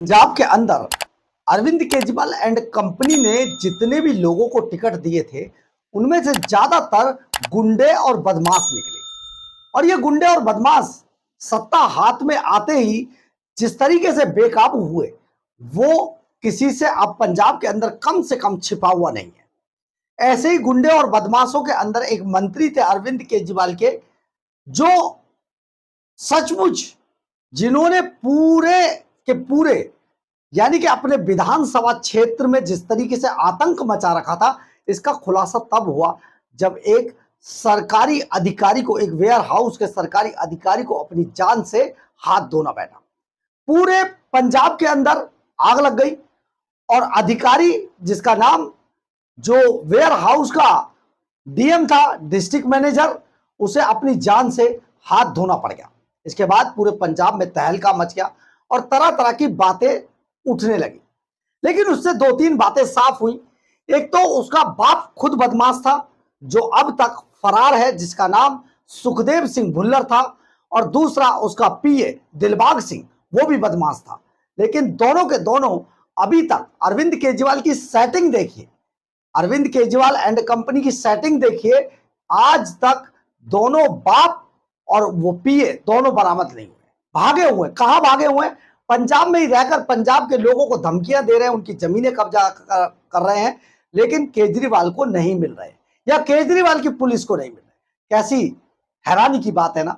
पंजाब के अंदर Arvind Kejriwal and company ने जितने भी लोगों को टिकट दिए थे उनमें से ज्यादातर गुंडे और बदमाश निकले। और ये गुंडे और बदमाश सत्ता हाथ में आते ही जिस तरीके से बेकाबू हुए वो किसी से अब पंजाब के अंदर कम से कम छिपा हुआ नहीं है। ऐसे ही गुंडे और बदमाशों के अंदर एक मंत्री थे अरविंद केजरीवाल के, जो सचमुच जिन्होंने पूरे के पूरे यानी कि अपने विधानसभा क्षेत्र में जिस तरीके से आतंक मचा रखा था, इसका खुलासा तब हुआ जब एक सरकारी अधिकारी को, एक वेयर हाउस के सरकारी अधिकारी को अपनी जान से हाथ धोना बैठा। पूरे पंजाब के अंदर आग लग गई और अधिकारी जिसका नाम, जो वेयर हाउस का डीएम था, डिस्ट्रिक्ट मैनेजर, उसे अपनी जान से हाथ धोना पड़ गया। इसके बाद पूरे पंजाब में तहलका मच गया और तरह तरह की बातें उठने लगी। लेकिन उससे दो तीन बातें साफ हुई। एक तो उसका बाप खुद बदमाश था जो अब तक फरार है, जिसका नाम सुखदेव सिंह भुल्लर था, और दूसरा उसका पीए दिलबाग सिंह, वो भी बदमाश था। लेकिन दोनों के दोनों अभी तक अरविंद केजरीवाल की सेटिंग देखिए, अरविंद केजरीवाल एंड कंपनी की सेटिंग देखिए, आज तक दोनों बाप और वो पीए दोनों बरामद नहीं हुए, भागे हुए। कहां भागे हुए? पंजाब में ही रहकर पंजाब के लोगों को धमकियां दे रहे हैं, उनकी जमीनें कब्जा कर रहे हैं, लेकिन केजरीवाल को नहीं मिल रहे या केजरीवाल की पुलिस को नहीं मिल रहे। कैसी हैरानी की बात है ना।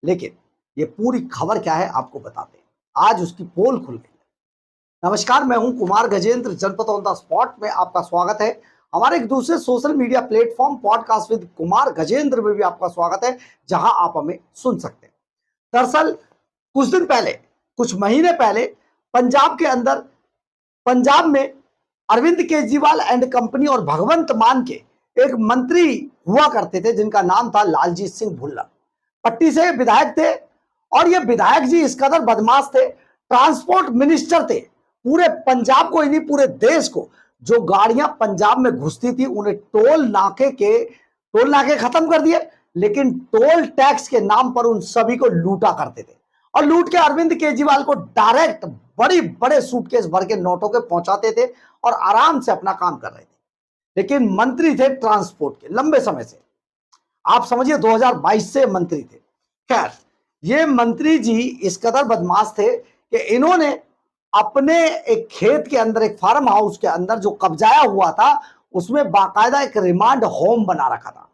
लेकिन ये पूरी खबर क्या है आपको बताते हैं, आज उसकी पोल खुल गई है। नमस्कार, मैं हूं कुमार गजेंद्र, जनपद ऑन द स्पॉट में आपका स्वागत है। हमारे एक दूसरे social media platform podcast with Kumar Gajendra में भी आपका स्वागत है, जहां आप हमें सुन सकते हैं। दरअसल कुछ दिन पहले, कुछ महीने पहले पंजाब के अंदर, पंजाब में अरविंद केजरीवाल एंड कंपनी और भगवंत मान के एक मंत्री हुआ करते थे जिनका नाम था लालजीत सिंह भुल्लर। पट्टी से विधायक थे और ये विधायक जी इस कदर बदमाश थे, ट्रांसपोर्ट मिनिस्टर थे। पूरे पंजाब को ही नहीं, पूरे देश को, जो गाड़ियां पंजाब में घुसती थी उन्हें टोल नाके खत्म कर दिए, लेकिन टोल टैक्स के नाम पर उन सभी को लूटा करते थे। और लूट के अरविंद केजरीवाल को डायरेक्ट बड़ी बड़े सूटकेस भर के नोटों के पहुंचाते थे और आराम से अपना काम कर रहे थे। लेकिन मंत्री थे ट्रांसपोर्ट के लंबे समय से, आप समझिए 2022 से मंत्री थे। खैर, ये मंत्री जी इस कदर बदमाश थे कि इन्होंने अपने एक खेत के अंदर, एक फार्म हाउस के अंदर जो कब्जाया हुआ था, उसमें बाकायदा एक रिमांड होम बना रखा था।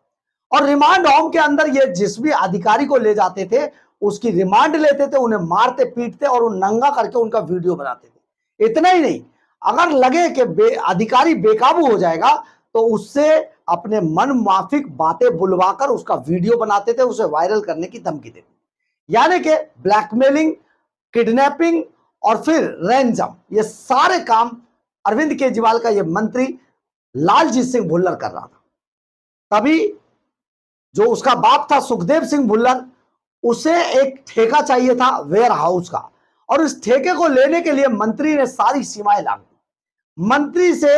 और रिमांड होम के अंदर ये जिस भी अधिकारी को ले जाते थे उसकी रिमांड लेते थे, उन्हें मारते पीटते और उन नंगा करके उनका वीडियो बनाते थे। इतना ही नहीं, अगर लगे कि अधिकारी बेकाबू हो जाएगा तो उससे अपने मन माफिक बातें बुलवाकर उसका वीडियो बनाते थे, उसे वायरल करने की धमकी देते। यानी कि ब्लैकमेलिंग, किडनैपिंग और फिर रैंसम, ये सारे काम अरविंद केजरीवाल का ये मंत्री लालजीत सिंह भुल्लर कर रहा था। तभी जो उसका बाप था सुखदेव सिंह भुल्लर, उसे एक ठेका चाहिए था वेयर हाउस का, और इस ठेके को लेने के लिए मंत्री ने सारी सीमाएं लांघी। मंत्री से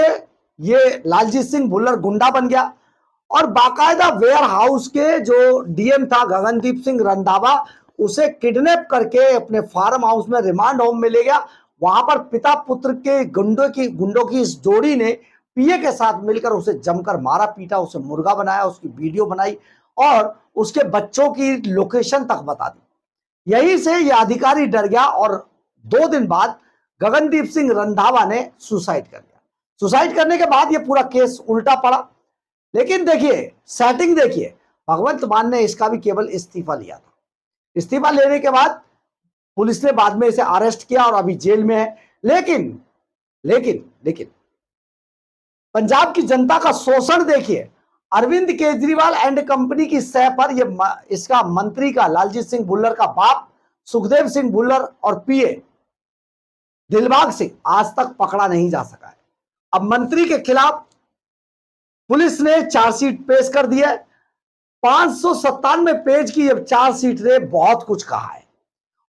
ये लालजीत सिंह भुल्लर गुंडा बन गया और बाकायदा वेयर हाउस के जो डीएम था गगनदीप सिंह रंधावा, उसे किडनैप करके अपने फार्म हाउस में रिमांड होम में ले गया। वहां पर पिता पुत्र के गुंडों की इस जोड़ी ने पीए के साथ मिलकर उसे जमकर मारा पीटा, उसे मुर्गा बनाया, उसकी वीडियो बनाई और उसके बच्चों की लोकेशन तक बता दी। यही से यह अधिकारी डर गया और 2 दिन बाद गगनदीप सिंह रंधावा ने सुसाइड कर लिया। सुसाइड करने के बाद यह पूरा केस उल्टा पड़ा। लेकिन देखिए, सेटिंग देखिए, भगवंत मान ने इसका भी केवल इस्तीफा लिया था। इस्तीफा लेने के बाद पुलिस ने बाद में इसे अरेस्ट किया और अभी जेल में है। लेकिन लेकिन लेकिन पंजाब की जनता का शोषण देखिए। अरविंद केजरीवाल एंड कंपनी की सह पर इसका मंत्री का, लालजीत सिंह भुल्लर का बाप सुखदेव सिंह भुल्लर और पीए दिलबाग सिंह आज तक पकड़ा नहीं जा सका है। अब मंत्री के खिलाफ पुलिस ने चार्जशीट पेश कर दी है। 597 पेज की यह चार्जशीट ने बहुत कुछ कहा है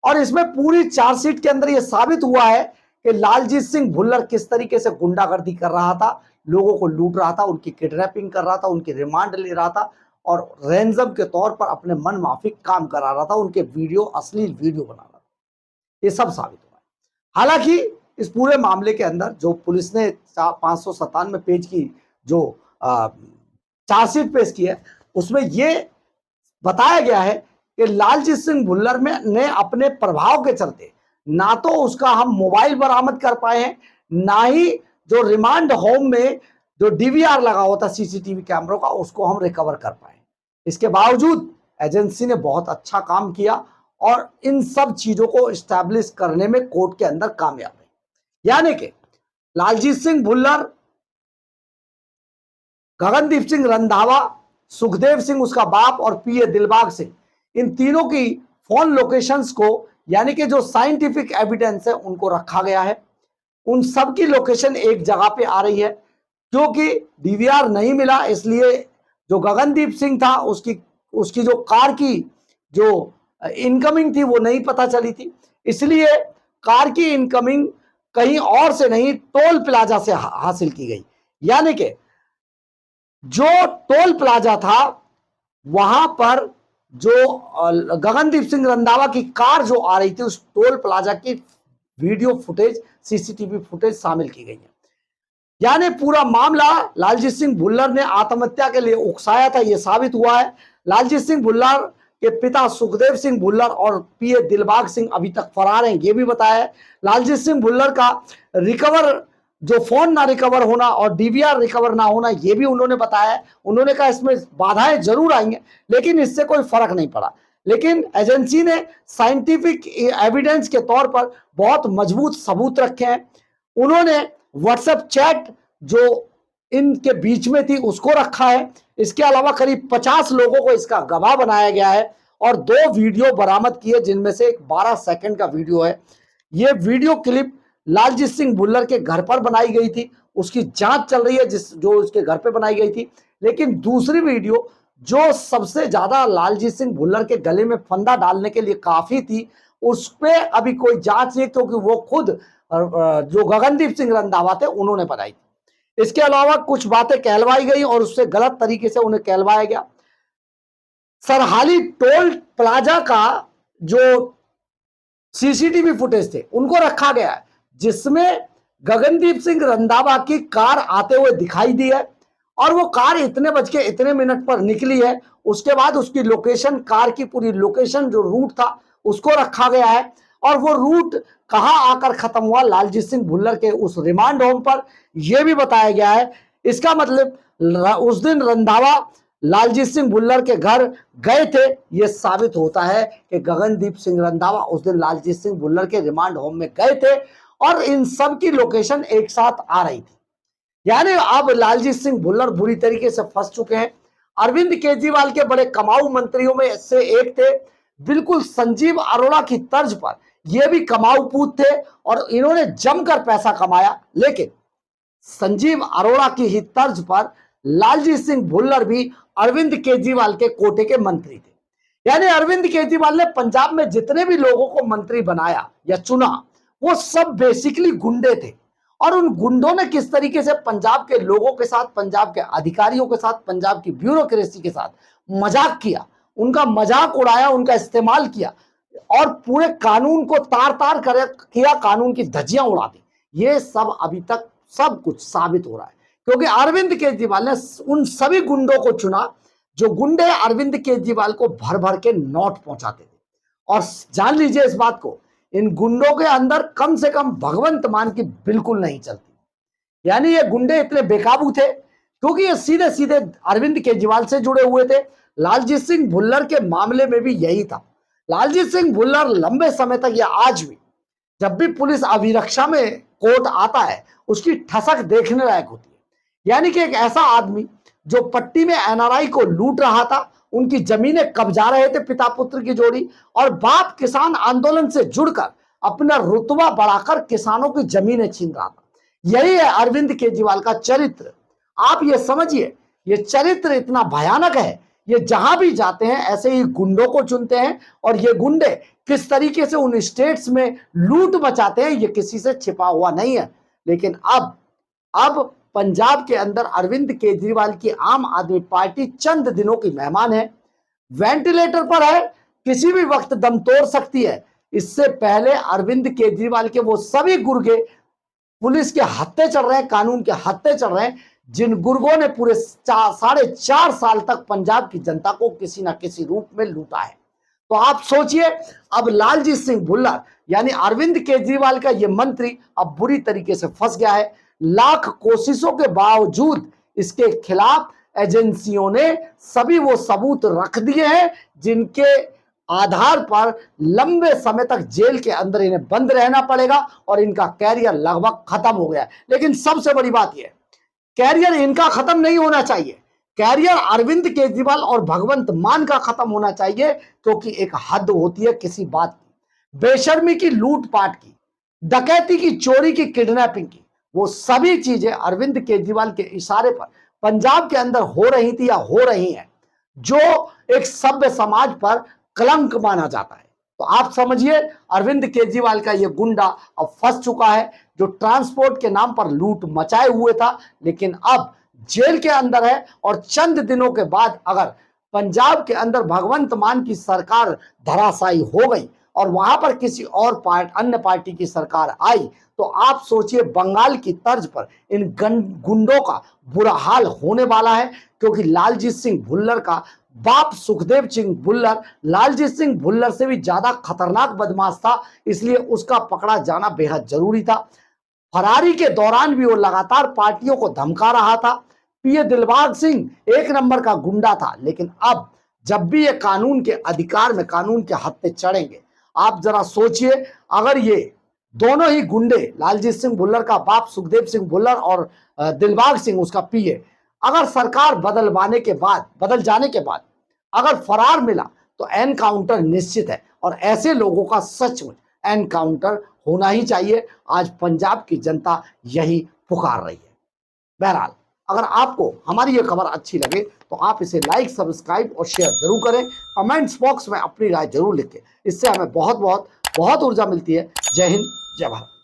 और इसमें पूरी चार्जशीट के अंदर यह साबित हुआ है कि लालजीत सिंह भुल्लर किस तरीके से गुंडागर्दी कर रहा था, लोगों को लूट रहा था, उनकी किडनैपिंग कर रहा था, उनकी रिमांड ले रहा था और रैंसम के तौर पर अपने मन माफिक काम करा रहा था, उनके वीडियो, अश्लील वीडियो बना रहा था। ये सब साबित हुआ है। हालांकि इस पूरे मामले के अंदर जो पुलिस ने 597 पेज की जो चार्जशीट पेश की है, उसमें यह बताया गया है कि लालजीत सिंह भुल्लर ने अपने प्रभाव के चलते ना तो उसका हम मोबाइल बरामद कर पाए हैं, ना ही जो रिमांड होम में जो डीवीआर लगा हुआ था सीसीटीवी कैमरों का, उसको हम रिकवर कर पाए। इसके बावजूद एजेंसी ने बहुत अच्छा काम किया और इन सब चीजों को एस्टैब्लिश करने में कोर्ट के अंदर कामयाब है। यानी कि लालजीत सिंह भुल्लर, गगनदीप सिंह रंधावा, सुखदेव सिंह उसका बाप और पीए दिलबाग सिंह, इन तीनों की फोन लोकेशंस को, यानी कि जो साइंटिफिक एविडेंस है, उनको रखा गया है। उन सब की लोकेशन एक जगह पे आ रही है। क्योंकि डीवीआर नहीं मिला, इसलिए जो गगनदीप सिंह था उसकी जो कार की जो इनकमिंग थी वो नहीं पता चली थी, इसलिए कार की इनकमिंग कहीं और से नहीं, टोल प्लाजा से हासिल की गई। यानी कि जो टोल प्लाजा था वहां पर जो गगनदीप सिंह रंधावा की कार जो आ रही थी, उस टोल प्लाजा की वीडियो फुटेज, सीसीटीवी फुटेज शामिल की गई है। यानी पूरा मामला लालजीत सिंह भुल्लर ने आत्महत्या के लिए उकसाया था, यह साबित हुआ है। लालजीत सिंह भुल्लर के पिता सुखदेव सिंह भुल्लर और पीए दिलबाग सिंह अभी तक फरार हैं, यह भी बताया है। लालजीत सिंह भुल्लर का रिकवर, जो फोन ना रिकवर होना और डीवीआर रिकवर ना होना, यह भी उन्होंने बताया है। उन्होंने कहा इसमें बाधाएं जरूर आएंगे, लेकिन इससे कोई फर्क नहीं पड़ा। लेकिन एजेंसी ने साइंटिफिक एविडेंस के तौर पर बहुत मजबूत सबूत रखे हैं। उन्होंने व्हाट्सएप चैट जो इनके बीच में थी उसको रखा है। इसके अलावा करीब 50 लोगों को इसका गवाह बनाया गया है और 2 वीडियो बरामद किए, जिनमें से एक 12 सेकंड का वीडियो है। यह वीडियो क्लिप लालजीत सिंह भुल्लर के घर पर बनाई गई थी, उसकी जांच चल रही है जो उसके घर पे बनाई गई थी। लेकिन दूसरी वीडियो जो सबसे ज्यादा लालजीत सिंह भुल्लर के गले में फंदा डालने के लिए काफी थी, उस पर अभी कोई जांच नहीं, क्योंकि वो खुद जो गगनदीप सिंह रंधावा थे उन्होंने बनाई थी। इसके अलावा कुछ बातें कहलवाई गई और उससे गलत तरीके से उन्हें कहलवाया गया। सरहाली टोल प्लाजा का जो सीसीटीवी फुटेज थे उनको रखा गया है, जिसमें गगनदीप सिंह रंधावा की कार आते हुए दिखाई दी है और वो कार इतने बज के इतने मिनट पर निकली है। उसके बाद उसकी लोकेशन, कार की पूरी लोकेशन, जो रूट था उसको रखा गया है और वो रूट कहां आकर खत्म हुआ, लालजीत सिंह भुल्लर के उस रिमांड होम पर, यह भी बताया गया है। इसका मतलब उस दिन रंधावा लालजीत सिंह भुल्लर के घर गए थे। यह साबित होता है कि गगनदीप सिंह रंधावा उस दिन लालजीत सिंह भुल्लर के रिमांड होम में गए थे और इन सब की लोकेशन एक साथ आ रही थी। यानी अब लालजीत सिंह भुल्लर बुरी तरीके से फंस चुके हैं। अरविंद केजरीवाल के बड़े कमाऊ मंत्रियों में से एक थे, बिल्कुल संजीव अरोड़ा की तर्ज पर ये भी कमाऊ पूत थे और इन्होंने जमकर पैसा कमाया। लेकिन संजीव अरोड़ा की ही तर्ज पर लालजीत सिंह भुल्लर भी अरविंद केजरीवाल के कोटे के मंत्री थे। यानी अरविंद केजरीवाल ने पंजाब में जितने भी लोगों को मंत्री बनाया या चुना, वो सब बेसिकली गुंडे थे और उन गुंडों ने किस तरीके से पंजाब के लोगों के साथ, पंजाब के अधिकारियों के साथ, पंजाब की ब्यूरोक्रेसी के साथ मजाक किया, उनका मजाक उड़ाया, उनका इस्तेमाल किया और पूरे कानून को तार तार किया, कानून की धज्जियां उड़ा दी। ये सब अभी तक सब कुछ साबित हो रहा है, क्योंकि अरविंद केजरीवाल ने उन सभी गुंडों को चुना जो गुंडे अरविंद केजरीवाल को भर भर के नोट पहुंचाते थे। और जान लीजिए इस बात को, इन गुंडों के अंदर कम से कम भगवंत मान की बिल्कुल नहीं चलती। यानी ये गुंडे इतने बेकाबू थे क्योंकि ये सीधे सीधे अरविंद केजरीवाल से जुड़े हुए थे। लालजीत सिंह भुल्लर के मामले में भी यही था। लालजीत सिंह भुल्लर लंबे समय तक या आज भी जब भी पुलिस अभिरक्षा में कोर्ट आता है, उसकी ठसक देखने लायक होती है। यानी कि एक ऐसा आदमी जो पट्टी में एनआरआई को लूट रहा था, उनकी जमीनें कब्जा रहे थे पिता पुत्र की जोड़ी, और बाप किसान आंदोलन से जुड़कर अपना रुतबा बढ़ाकर किसानों की जमीनें छीन रहा था। यही है अरविंद केजरीवाल का चरित्र। आप ये समझिए, ये चरित्र इतना भयानक है, ये जहां भी जाते हैं ऐसे ही गुंडों को चुनते हैं और ये गुंडे किस तरीके से उन स्टेट्स में लूट मचाते हैं ये किसी से छिपा हुआ नहीं है। लेकिन अब पंजाब के अंदर अरविंद केजरीवाल की आम आदमी पार्टी चंद दिनों की मेहमान है, वेंटिलेटर पर है, किसी भी वक्त दम तोड़ सकती है। इससे पहले अरविंद केजरीवाल के वो सभी गुर्गे पुलिस के हत्थे चढ़ रहे हैं, कानून के हत्थे चढ़ रहे हैं, जिन गुर्गों ने पूरे 4.5 साल तक पंजाब की जनता को किसी ना किसी रूप में लूटा है। तो आप सोचिए, अब लालजीत सिंह भुल्लर यानी अरविंद केजरीवाल का ये मंत्री अब बुरी तरीके से फंस गया है। लाख कोशिशों के बावजूद इसके खिलाफ एजेंसियों ने सभी वो सबूत रख दिए हैं जिनके आधार पर लंबे समय तक जेल के अंदर इन्हें बंद रहना पड़ेगा और इनका कैरियर लगभग खत्म हो गया है। लेकिन सबसे बड़ी बात यह, कैरियर इनका खत्म नहीं होना चाहिए, कैरियर अरविंद केजरीवाल और भगवंत मान का खत्म होना चाहिए, क्योंकि एक हद होती है किसी बात की। बेशर्मी की, लूटपाट की, डकैती की, चोरी की, किडनैपिंग की, वो सभी चीजें अरविंद केजरीवाल के इशारे पर पंजाब के अंदर हो रही थी या हो रही हैं, जो एक सभ्य समाज पर कलंक माना जाता है। तो आप समझिए, अरविंद केजरीवाल का यह गुंडा अब फंस चुका है, जो ट्रांसपोर्ट के नाम पर लूट मचाए हुए था, लेकिन अब जेल के अंदर है। और चंद दिनों के बाद अगर पंजाब के अंदर भगवंत मान की सरकार धराशायी हो गई और वहां पर किसी और अन्य पार्टी की सरकार आई, तो आप सोचिए बंगाल की तर्ज पर इन गुंडों का बुरा हाल होने वाला है। क्योंकि लालजीत सिंह भुल्लर का बाप सुखदेव सिंह भुल्लर लालजीत सिंह भुल्लर से भी ज्यादा खतरनाक बदमाश था, इसलिए उसका पकड़ा जाना बेहद जरूरी था। फरारी के दौरान भी वो लगातार पार्टियों को धमका रहा था। पीए दिलबाग सिंह एक नंबर का गुंडा था, लेकिन अब जब भी ये कानून के अधिकार में, कानून के हत्थे चढ़ेंगे, आप जरा सोचिए, अगर ये दोनों ही गुंडे, लालजीत सिंह भुल्लर का बाप सुखदेव सिंह भुल्लर और दिलबाग सिंह उसका पीए, अगर सरकार बदल जाने के बाद अगर फरार मिला तो एनकाउंटर निश्चित है, और ऐसे लोगों का सचमुच एनकाउंटर होना ही चाहिए। आज पंजाब की जनता यही पुकार रही है। बहरहाल, अगर आपको हमारी ये खबर अच्छी लगे तो आप इसे लाइक, सब्सक्राइब और शेयर जरूर करें। कमेंट्स बॉक्स में अपनी राय जरूर लिखें, इससे हमें बहुत ऊर्जा मिलती है। जय हिंद, जय भारत।